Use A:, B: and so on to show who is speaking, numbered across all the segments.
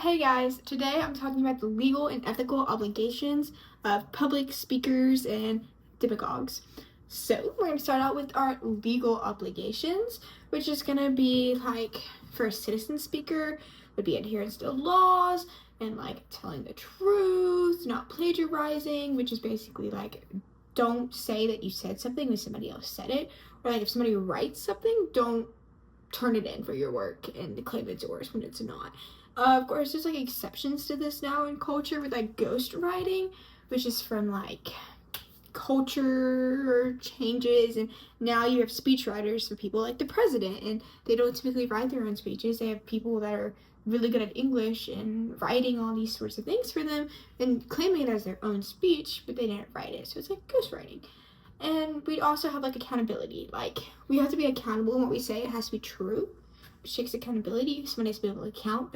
A: Hey guys, today I'm talking about the legal and ethical obligations of public speakers and demagogues. So, we're going to start out with our legal obligations, which is going to be like for a citizen speaker, would be adherence to laws and like telling the truth, not plagiarizing, which is basically like don't say that you said something when somebody else said it, or like if somebody writes something, don't turn it in for your work and claim it's yours when it's not. Of course, there's like exceptions to this now in culture with like ghostwriting, which is from like culture changes, and now you have speechwriters for people like the president, and they don't typically write their own speeches. They have people that are really good at English and writing all these sorts of things for them and claiming it as their own speech, but they didn't write it. So it's like ghostwriting. And we also have like accountability. Like we have to be accountable in what we say. It has to be true, which takes accountability. Somebody has to be able to count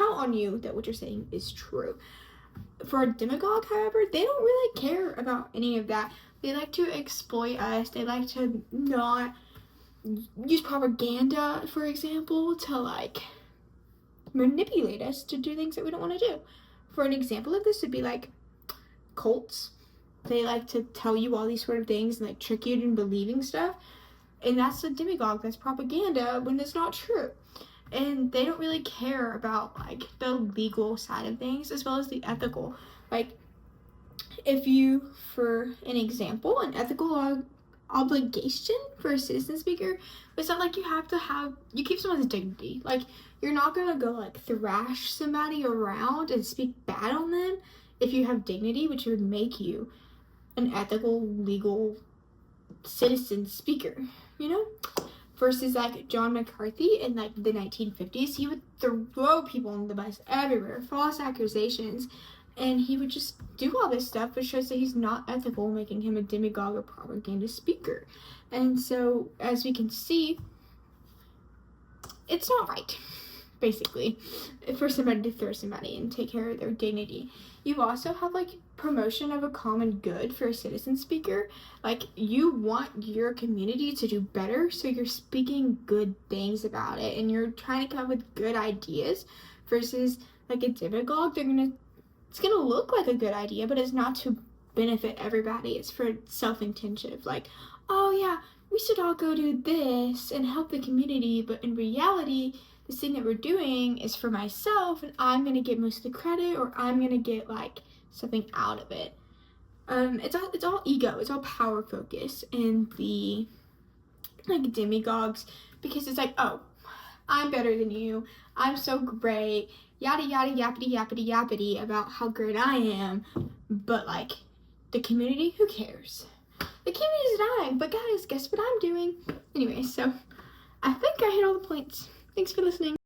A: on you that what you're saying is true. For a demagogue, however, they don't really care about any of that. They like to exploit us. They like to not use propaganda, for example, to like manipulate us to do things that we don't want to do. For an example of this would be like cults. They like to tell you all these sort of things and like trick you into believing stuff. And that's a demagogue. That's propaganda when it's not true. And they don't really care about like the legal side of things as well as the ethical. Like if you, for an example, an ethical obligation for a citizen speaker, it's not like you keep someone's dignity. Like you're not gonna go like thrash somebody around and speak bad on them if you have dignity, which would make you an ethical, legal citizen speaker, you know? Versus like John McCarthy in like the 1950s, he would throw people on the bus everywhere, false accusations, and he would just do all this stuff, which shows that he's not ethical, making him a demagogue or propaganda speaker. And so, as we can see, it's not right, basically, for somebody to throw somebody and take care of their dignity. You also have like promotion of a common good for a citizen speaker. Like you want your community to do better, so you're speaking good things about it and you're trying to come up with good ideas. Versus like a demagogue, it's gonna look like a good idea, but it's not to benefit everybody. It's for self-intention, like, oh yeah, we should all go do this and help the community, but in reality this thing that we're doing is for myself and I'm gonna get most of the credit, or I'm gonna get like something out of it. It's all ego, it's all power focus in the like demagogues, because it's like, oh, I'm better than you, I'm so great, yada yada yappity yappity yappity about how great I am, but like the community, who cares? The community is dying, but guys, guess what I'm doing? Anyway, so I think I hit all the points. Thanks for listening.